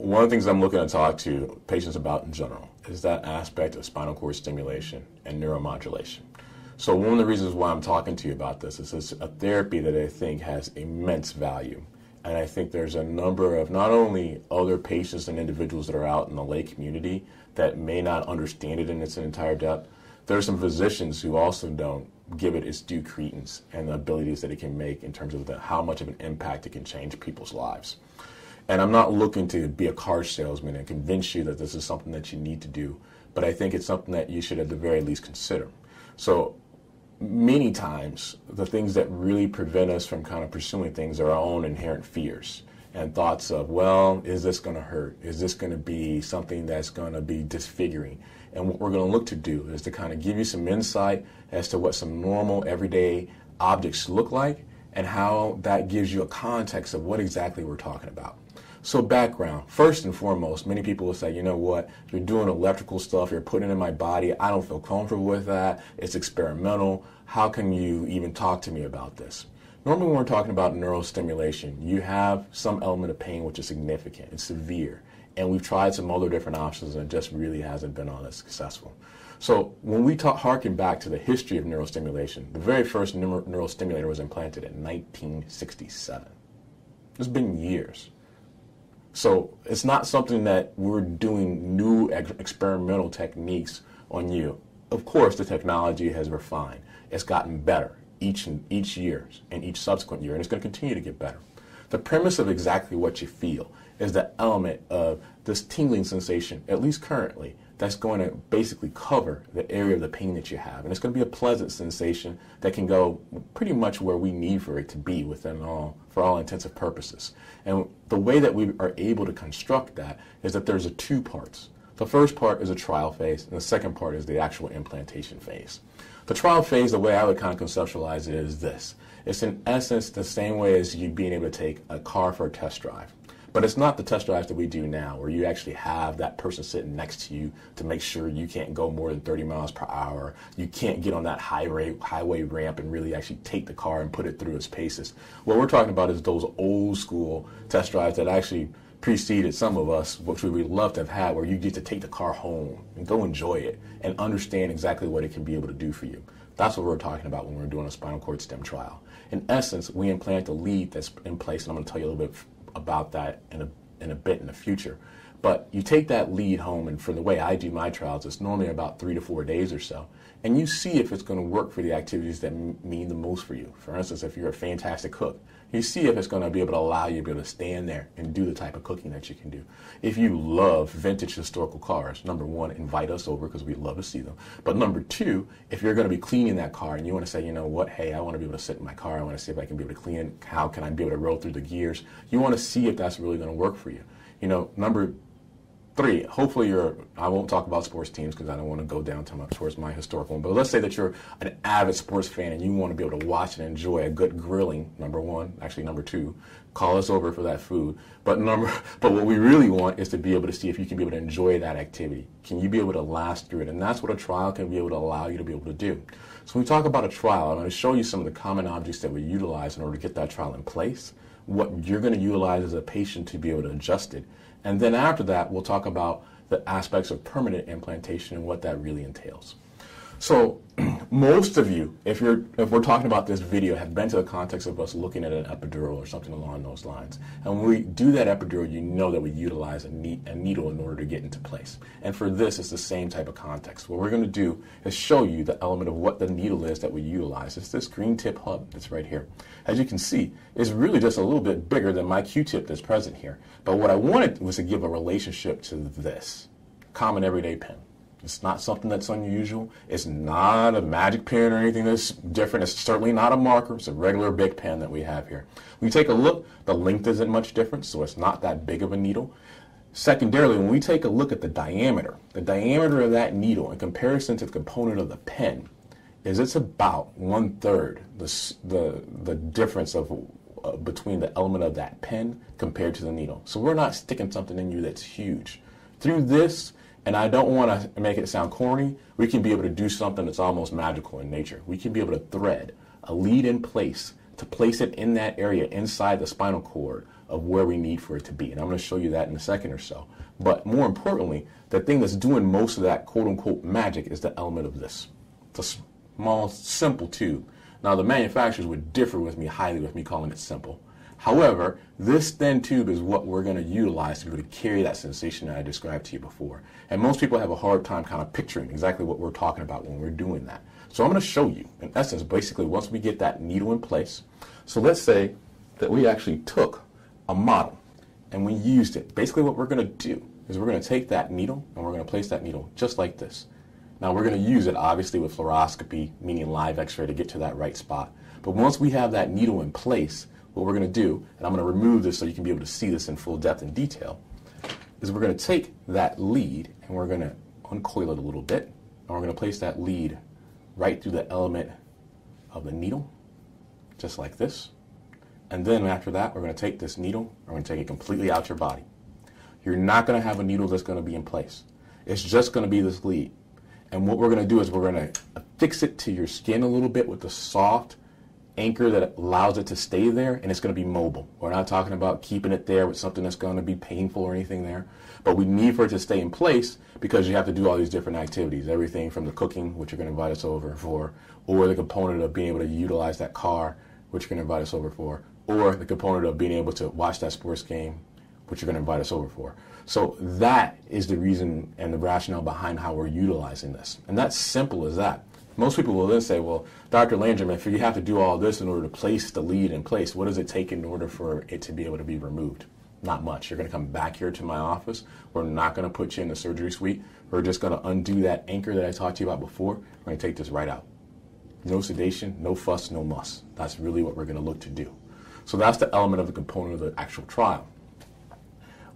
one of the things I'm looking to talk to patients about in general is that aspect of spinal cord stimulation and neuromodulation. So one of the reasons why I'm talking to you about this is it's a therapy that I think has immense value. And I think there's a number of not only other patients and individuals that are out in the lay community that may not understand it in its entire depth. There are some physicians who also don't give it its due credence and the abilities that it can make in terms of how much of an impact it can change people's lives. And I'm not looking to be a car salesman and convince you that this is something that you need to do, but I think it's something that you should at the very least consider. So many times, the things that really prevent us from kind of pursuing things are our own inherent fears and thoughts of, well, is this going to hurt? Is this going to be something that's going to be disfiguring? And what we're going to look to do is to kind of give you some insight as to what some normal, everyday objects look like and how that gives you a context of what exactly we're talking about. So background, first and foremost, many people will say, you know what, you're doing electrical stuff, you're putting it in my body, I don't feel comfortable with that, it's experimental, how can you even talk to me about this? Normally when we're talking about neurostimulation, you have some element of pain which is significant, it's severe, and we've tried some other different options and it just really hasn't been all that successful. So when we harken back to the history of neurostimulation, the very first neurostimulator was implanted in 1967. It's been years. So it's not something that we're doing new experimental techniques on you. Of course, the technology has refined. It's gotten better each year and each subsequent year, and it's going to continue to get better. The premise of exactly what you feel is the element of this tingling sensation, at least currently, that's going to basically cover the area of the pain that you have. And it's going to be a pleasant sensation that can go pretty much where we need for it to be for all intensive purposes. And the way that we are able to construct that is that there's two parts. The first part is a trial phase, and the second part is the actual implantation phase. The trial phase, the way I would kind of conceptualize it is this. It's in essence the same way as you being able to take a car for a test drive. But it's not the test drives that we do now, where you actually have that person sitting next to you to make sure you can't go more than 30 miles per hour. You can't get on that highway ramp and really actually take the car and put it through its paces. What we're talking about is those old school test drives that actually preceded some of us, which we would love to have had, where you get to take the car home and go enjoy it and understand exactly what it can be able to do for you. That's what we're talking about when we're doing a spinal cord stim trial. In essence, we implant a lead that's in place, and I'm going to tell you a little bit about that in a bit in the future. But you take that lead home, and for the way I do my trials, it's normally about 3 to 4 days or so, and you see if it's going to work for the activities that mean the most for you. For instance, if you're a fantastic cook, you see if it's going to be able to allow you to be able to stand there and do the type of cooking that you can do. If you love vintage historical cars, number one, invite us over because we'd love to see them. But number two, if you're going to be cleaning that car and you want to say, you know what, hey, I want to be able to sit in my car, I want to see if I can be able to clean it, how can I be able to roll through the gears, you want to see if that's really going to work for you. You know, number three, hopefully I won't talk about sports teams because I don't want to go down too much towards my historical one, but let's say that you're an avid sports fan and you want to be able to watch and enjoy a good grilling, number one, actually number two, call us over for that food. But what we really want is to be able to see if you can be able to enjoy that activity. Can you be able to last through it? And that's what a trial can be able to allow you to be able to do. So when we talk about a trial, I'm going to show you some of the common objects that we utilize in order to get that trial in place, what you're going to utilize as a patient to be able to adjust it. And then after that, we'll talk about the aspects of permanent implantation and what that really entails. So most of you, if we're talking about this video, have been to the context of us looking at an epidural or something along those lines. And when we do that epidural, you know that we utilize a needle in order to get into place. And for this, it's the same type of context. What we're going to do is show you the element of what the needle is that we utilize. It's this green tip hub that's right here. As you can see, it's really just a little bit bigger than my Q-tip that's present here. But what I wanted was to give a relationship to this common everyday pen. It's not something that's unusual. It's not a magic pen or anything that's different. It's certainly not a marker. It's a regular big pen that we have here. When you take a look, the length isn't much different, so it's not that big of a needle. Secondarily, when we take a look at the diameter of that needle in comparison to the component of the pen, it's about 1/3 the difference between the element of that pen compared to the needle. So we're not sticking something in you that's huge. Through this, and I don't want to make it sound corny, we can be able to do something that's almost magical in nature. We can be able to thread a lead in place to place it in that area inside the spinal cord of where we need for it to be. And I'm going to show you that in a second or so. But more importantly, the thing that's doing most of that quote-unquote magic is the element of this. It's a small, simple tube. Now, the manufacturers would differ with me highly with me calling it simple. However, this thin tube is what we're going to utilize to be able to carry that sensation that I described to you before. And most people have a hard time kind of picturing exactly what we're talking about when we're doing that. So I'm going to show you, in essence, basically once we get that needle in place. So let's say that we actually took a model and we used it. Basically what we're going to do is we're going to take that needle and we're going to place that needle just like this. Now we're going to use it obviously with fluoroscopy, meaning live x-ray, to get to that right spot. But once we have that needle in place, what we're going to do, and I'm going to remove this so you can be able to see this in full depth and detail, is we're going to take that lead and we're going to uncoil it a little bit, and we're going to place that lead right through the element of the needle, just like this. And then after that, we're going to take this needle, we're going to take it completely out your body. You're not going to have a needle that's going to be in place. It's just going to be this lead. And what we're going to do is we're going to affix it to your skin a little bit with a soft anchor that allows it to stay there, and it's going to be mobile. We're not talking about keeping it there with something that's going to be painful or anything there, but we need for it to stay in place because you have to do all these different activities, everything from the cooking, which you're going to invite us over for, or the component of being able to utilize that car, which you're going to invite us over for, or the component of being able to watch that sports game, which you're going to invite us over for. So that is the reason and the rationale behind how we're utilizing this. And that's simple as that. Most people will then say, well, Dr. Landrum, if you have to do all this in order to place the lead in place, what does it take in order for it to be able to be removed? Not much. You're going to come back here to my office. We're not going to put you in the surgery suite. We're just going to undo that anchor that I talked to you about before. We're going to take this right out. No sedation, no fuss, no muss. That's really what we're going to look to do. So that's the element of the component of the actual trial.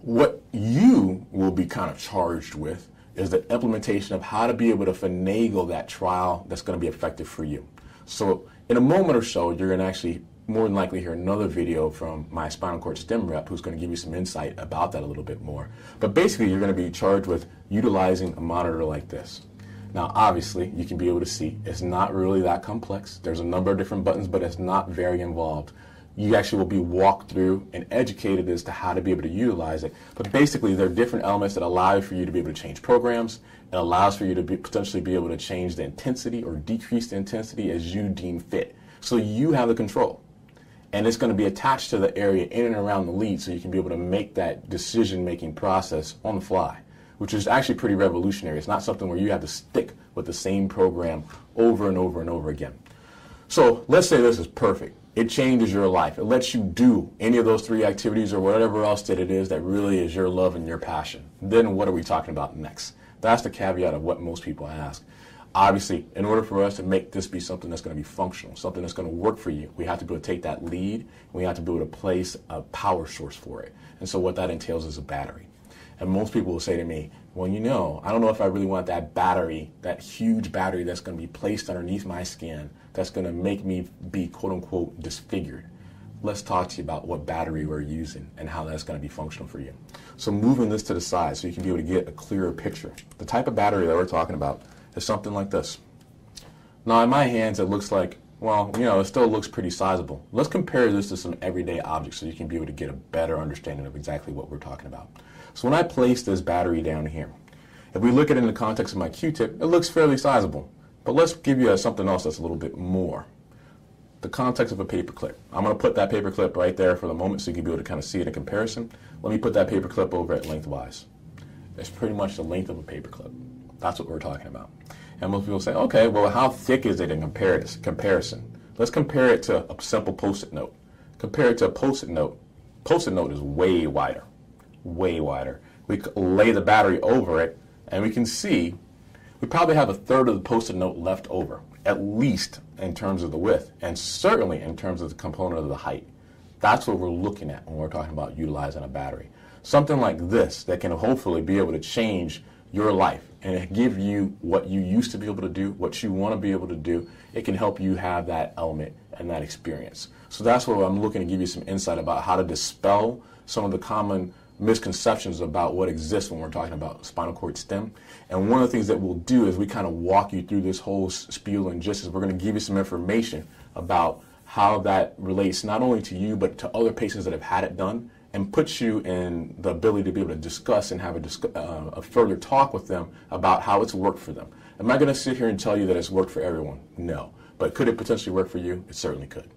What you will be kind of charged with is the implementation of how to be able to finagle that trial that's going to be effective for you. So in a moment or so, you're going to actually more than likely hear another video from my spinal cord stim rep who's going to give you some insight about that a little bit more. But basically, you're going to be charged with utilizing a monitor like this. Now, obviously, you can be able to see it's not really that complex. There's a number of different buttons, but it's not very involved. You actually will be walked through and educated as to how to be able to utilize it. But basically, there are different elements that allow for you to be able to change programs. It allows for you to potentially be able to change the intensity or decrease the intensity as you deem fit. So you have the control. And it's going to be attached to the area in and around the lead so you can be able to make that decision-making process on the fly, which is actually pretty revolutionary. It's not something where you have to stick with the same program over and over and over again. So let's say this is perfect. It changes your life. It lets you do any of those 3 activities or whatever else that it is that really is your love and your passion. Then what are we talking about next? That's the caveat of what most people ask. Obviously, in order for us to make this be something that's going to be functional, something that's going to work for you, we have to be able to take that lead, and we have to be able to place a power source for it. And so what that entails is a battery. And most people will say to me, well, you know, I don't know if I really want that battery, that huge battery that's going to be placed underneath my skin, that's going to make me be quote-unquote disfigured. Let's talk to you about what battery we're using and how that's going to be functional for you. So moving this to the side so you can be able to get a clearer picture. The type of battery that we're talking about is something like this. Now in my hands it looks like, well, you know, it still looks pretty sizable. Let's compare this to some everyday objects so you can be able to get a better understanding of exactly what we're talking about. So when I place this battery down here, if we look at it in the context of my Q-tip, it looks fairly sizable. But let's give you something else that's a little bit more. The context of a paper clip. I'm going to put that paper clip right there for the moment so you can be able to kind of see it in comparison. Let me put that paper clip over at lengthwise. It's pretty much the length of a paper clip. That's what we're talking about. And most people say, okay, well, how thick is it in comparison? Let's compare it to a simple Post-it note. Compare it to a Post-it note. Post-it note is way wider, way wider. We lay the battery over it, and we can see we probably have a third of the Post-it note left over, at least in terms of the width, and certainly in terms of the component of the height. That's what we're looking at when we're talking about utilizing a battery. Something like this that can hopefully be able to change your life and give you what you used to be able to do, what you want to be able to do. It can help you have that element and that experience. So that's what I'm looking to give you some insight about how to dispel some of the common misconceptions about what exists when we're talking about spinal cord stim. And one of the things that we'll do is we kind of walk you through this whole spiel and gist is we're going to give you some information about how that relates not only to you but to other patients that have had it done and puts you in the ability to be able to discuss and have a further talk with them about how it's worked for them. Am I going to sit here and tell you that it's worked for everyone? No. But could it potentially work for you? It certainly could.